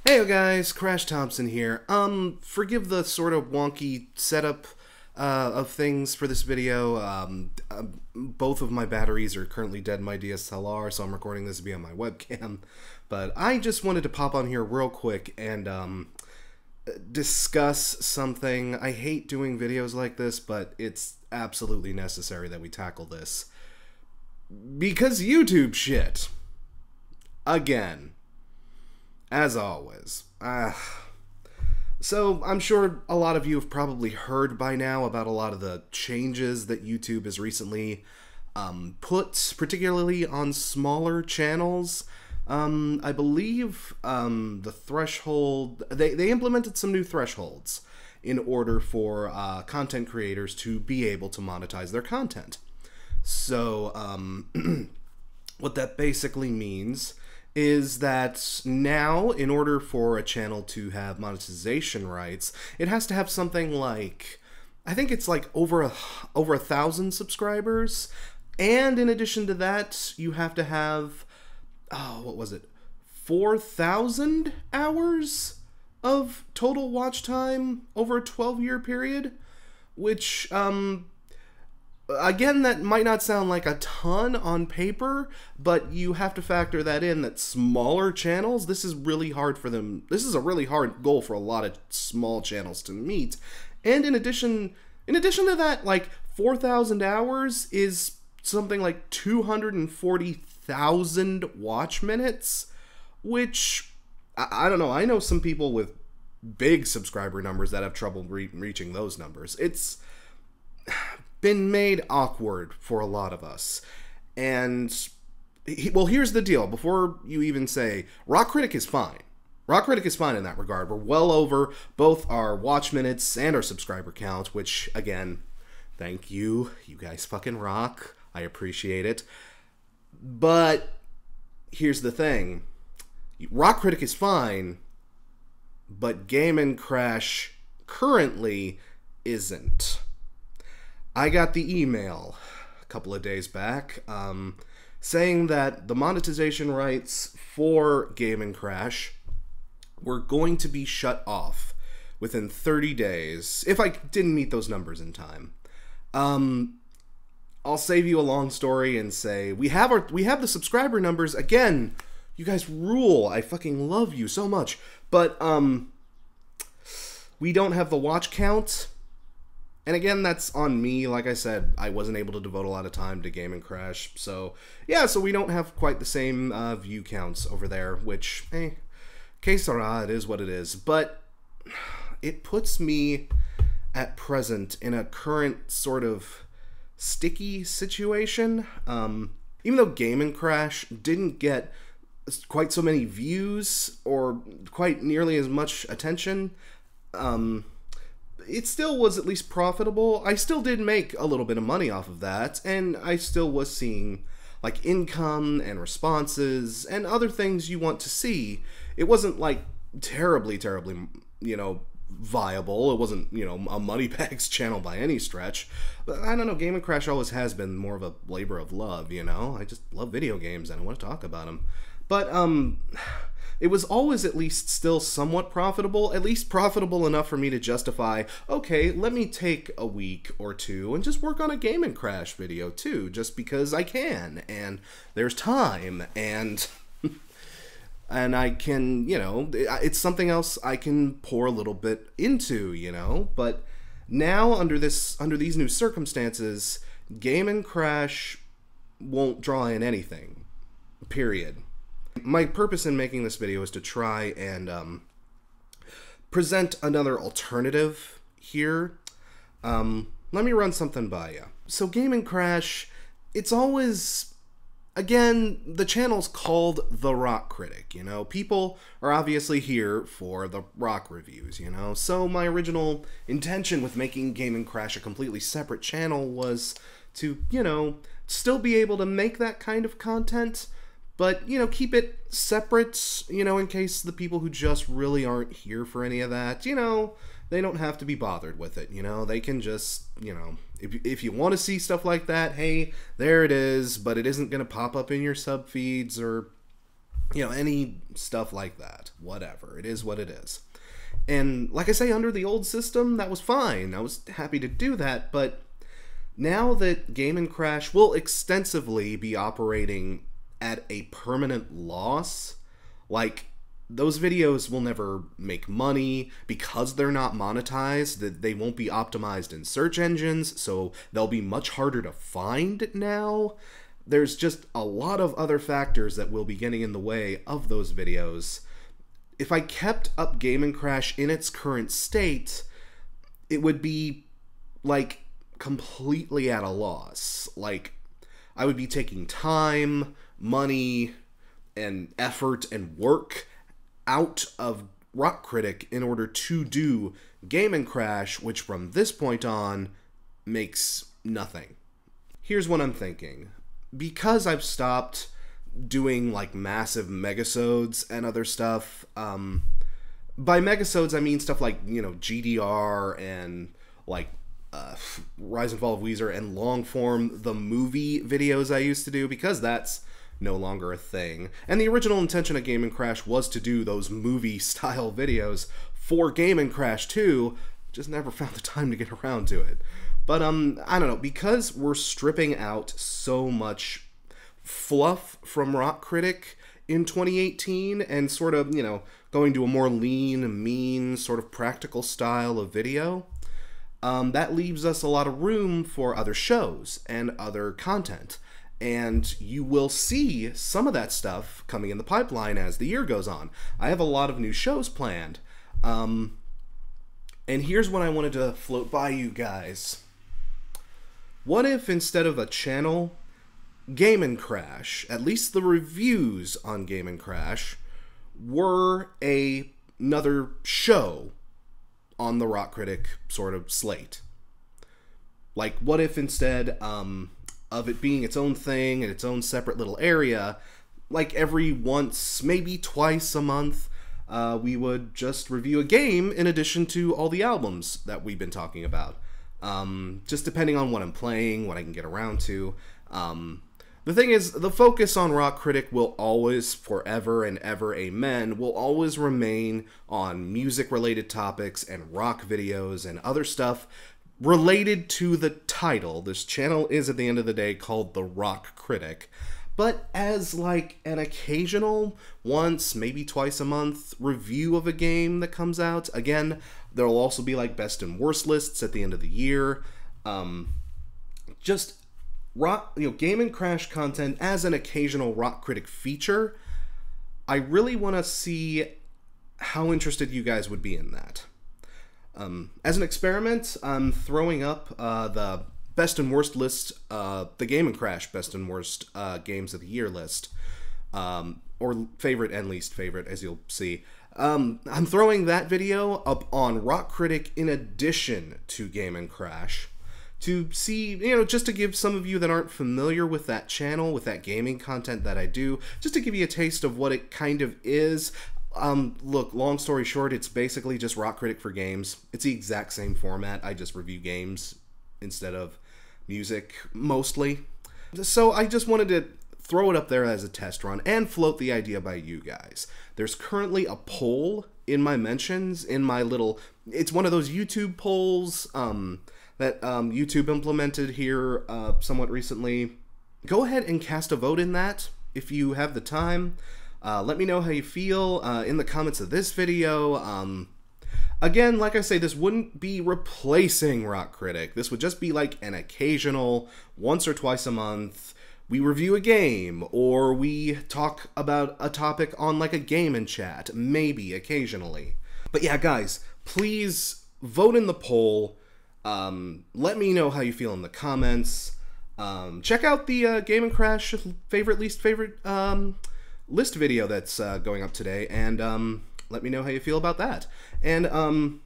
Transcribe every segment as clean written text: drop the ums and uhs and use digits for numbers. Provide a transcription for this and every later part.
Hey guys, Crash Thompson here. Forgive the sort of wonky setup of things for this video. Both of my batteries are currently dead in my DSLR, so I'm recording this via my webcam. But I just wanted to pop on here real quick and discuss something. I hate doing videos like this, but it's absolutely necessary that we tackle this. Because YouTube shit. Again. As always. So, I'm sure a lot of you have probably heard by now about a lot of the changes that YouTube has recently put, particularly on smaller channels. I believe the threshold... They implemented some new thresholds in order for content creators to be able to monetize their content. So, what that basically means is that now, in order for a channel to have monetization rights, it has to have something like, I think it's like over 1,000 subscribers, and in addition to that, you have to have, what was it, 4,000 hours of total watch time over a 12-year period, which, again, that might not sound like a ton on paper, but you have to factor that in, that smaller channels, this is really hard for them. This is a really hard goal for a lot of small channels to meet. And in addition to that, like 4,000 hours is something like 240,000 watch minutes, which, I don't know, I know some people with big subscriber numbers that have trouble reaching those numbers. It's been made awkward for a lot of us. And, well, here's the deal. Before you even say, Rock Critic is fine. Rock Critic is fine in that regard. We're well over both our watch minutes and our subscriber count, which, again, thank you. You guys fucking rock. I appreciate it. But here's the thing. Rock Critic is fine, but Game & Crash currently isn't. I got the email a couple of days back saying that the monetization rights for Game & Crash were going to be shut off within 30 days if I didn't meet those numbers in time. I'll save you a long story and say we have the subscriber numbers. Again, you guys rule. I fucking love you so much. But we don't have the watch count. And again, that's on me. Like I said, I wasn't able to devote a lot of time to Game & Crash. So, yeah, so we don't have quite the same view counts over there, which, que sera, it is what it is. But it puts me, at present, in a current sort of sticky situation. Even though Game & Crash didn't get quite so many views or quite nearly as much attention, it still was at least profitable. I still did make a little bit of money off of that, and I still was seeing, like, income and responses and other things you want to see. It wasn't, like, terribly, you know, viable. It wasn't, you know, a Moneybags channel by any stretch. But I don't know, Game & Crash always has been more of a labor of love, you know? I just love video games and I want to talk about them. But, it was always at least still somewhat profitable, at least profitable enough for me to justify, okay, let me take a week or two and just work on a Game & Crash video too, just because I can, and there's time, and and I can, you know, it's something else I can pour a little bit into, you know. But now under these new circumstances, Game & Crash won't draw in anything, period. My purpose in making this video is to try and present another alternative here. Let me run something by you. So Game & Crash, it's always, again, the channel's called The Rock Critic, you know? People are obviously here for the rock reviews, you know? So my original intention with making Game & Crash a completely separate channel was to, you know, still be able to make that kind of content, but, you know, keep it separate, you know, in case the people who just really aren't here for any of that, you know, they don't have to be bothered with it, you know? They can just, you know, if you want to see stuff like that, hey, there it is, but it isn't going to pop up in your sub feeds or any stuff like that. Whatever. It is what it is. And like I say, under the old system, that was fine. I was happy to do that, but now that Game & Crash will extensively be operating at a permanent loss, like, those videos will never make money because they're not monetized, that they won't be optimized in search engines, so they'll be much harder to find now. There's just a lot of other factors that will be getting in the way of those videos. If I kept up Game & Crash in its current state, it would be, like, completely at a loss. Like, I would be taking time, money, and effort and work out of Rock Critic in order to do Game & Crash, which from this point on makes nothing. Here's what I'm thinking. Because I've stopped doing like massive megasodes and other stuff, by megasodes I mean stuff like, GDR and like Rise and Fall of Weezer and long form the movie videos I used to do, because that's no longer a thing. And the original intention of Game & Crash was to do those movie style videos for Game & Crash 2, just never found the time to get around to it. But I don't know, because we're stripping out so much fluff from Rock Critic in 2018 and sort of, going to a more lean, mean, sort of practical style of video, that leaves us a lot of room for other shows and other content. And you will see some of that stuff coming in the pipeline as the year goes on. I have a lot of new shows planned. And here's what I wanted to float by you guys. What if instead of a channel, Game & Crash, at least the reviews on Game & Crash, were another show on the Rock Critic sort of slate? Like, what if instead of it being its own thing and its own separate little area, like every once, maybe twice a month, we would just review a game in addition to all the albums that we've been talking about. Just depending on what I'm playing, what I can get around to. The thing is, the focus on Rock Critic will always, forever and ever, amen, will always remain on music-related topics and rock videos and other stuff related to the title. This channel is, at the end of the day, called The Rock Critic. But as, like, an occasional, once, maybe twice a month, review of a game that comes out, again, there'll also be, like, best and worst lists at the end of the year. Just Game & Crash content as an occasional Rock Critic feature. I really want to see how interested you guys would be in that. As an experiment, I'm throwing up the best and worst list, the Game & Crash best and worst games of the year list, or favorite and least favorite, as you'll see. I'm throwing that video up on Rock Critic in addition to Game & Crash, to see, just to give some of you that aren't familiar with that channel, with that gaming content that I do, just to give you a taste of what it kind of is. Look, long story short, it's basically just Rock Critic for games. It's the exact same format. I just review games instead of music, mostly. So I just wanted to throw it up there as a test run and float the idea by you guys. There's currently a poll in my mentions, in my little... It's one of those YouTube polls that YouTube implemented here somewhat recently. Go ahead and cast a vote in that if you have the time. Let me know how you feel in the comments of this video. Again, like I say, this wouldn't be replacing Rock Critic. This would just be like an occasional, once or twice a month, we review a game, or we talk about a topic on like a game and chat, maybe, occasionally. But yeah, guys, please vote in the poll. Let me know how you feel in the comments. Check out the Game & Crash favorite, least favorite list video that's going up today, and let me know how you feel about that. And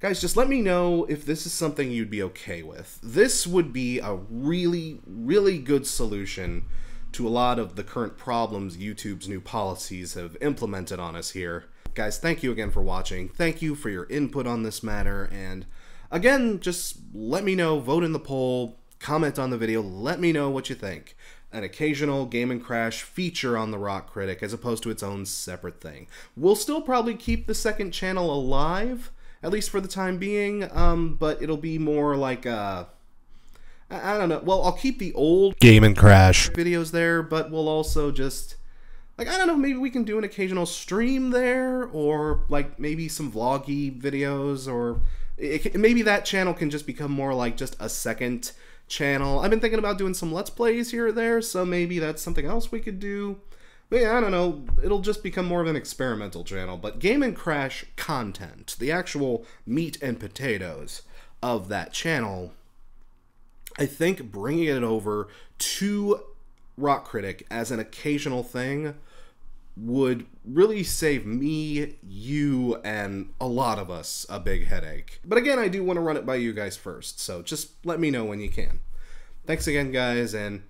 guys, just let me know if this is something you'd be okay with. This would be a really, really good solution to a lot of the current problems YouTube's new policies have implemented on us here. Guys, thank you again for watching. Thank you for your input on this matter, and again, just let me know, vote in the poll, comment on the video, let me know what you think. an occasional Game and Crash feature on the Rock Critic as opposed to its own separate thing. We'll still probably keep the second channel alive, at least for the time being, but it'll be more like I don't know. Well, I'll keep the old Game and Crash videos there, but we'll also just, like, I don't know, maybe we can do an occasional stream there, or like maybe some vloggy videos, or maybe that channel can just become more like just a second channel. I've been thinking about doing some Let's Plays here or there, so maybe that's something else we could do. But yeah, I don't know, it'll just become more of an experimental channel. But Game and Crash content, the actual meat and potatoes of that channel, I think bringing it over to Rock Critic as an occasional thing would really save me, you, and a lot of us a big headache. But again, I do want to run it by you guys first, so just let me know when you can. Thanks again, guys, and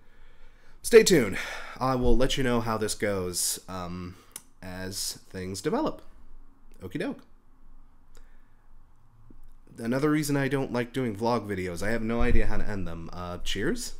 stay tuned. I will let you know how this goes as things develop. Okie doke. Another reason I don't like doing vlog videos, I have no idea how to end them. Cheers.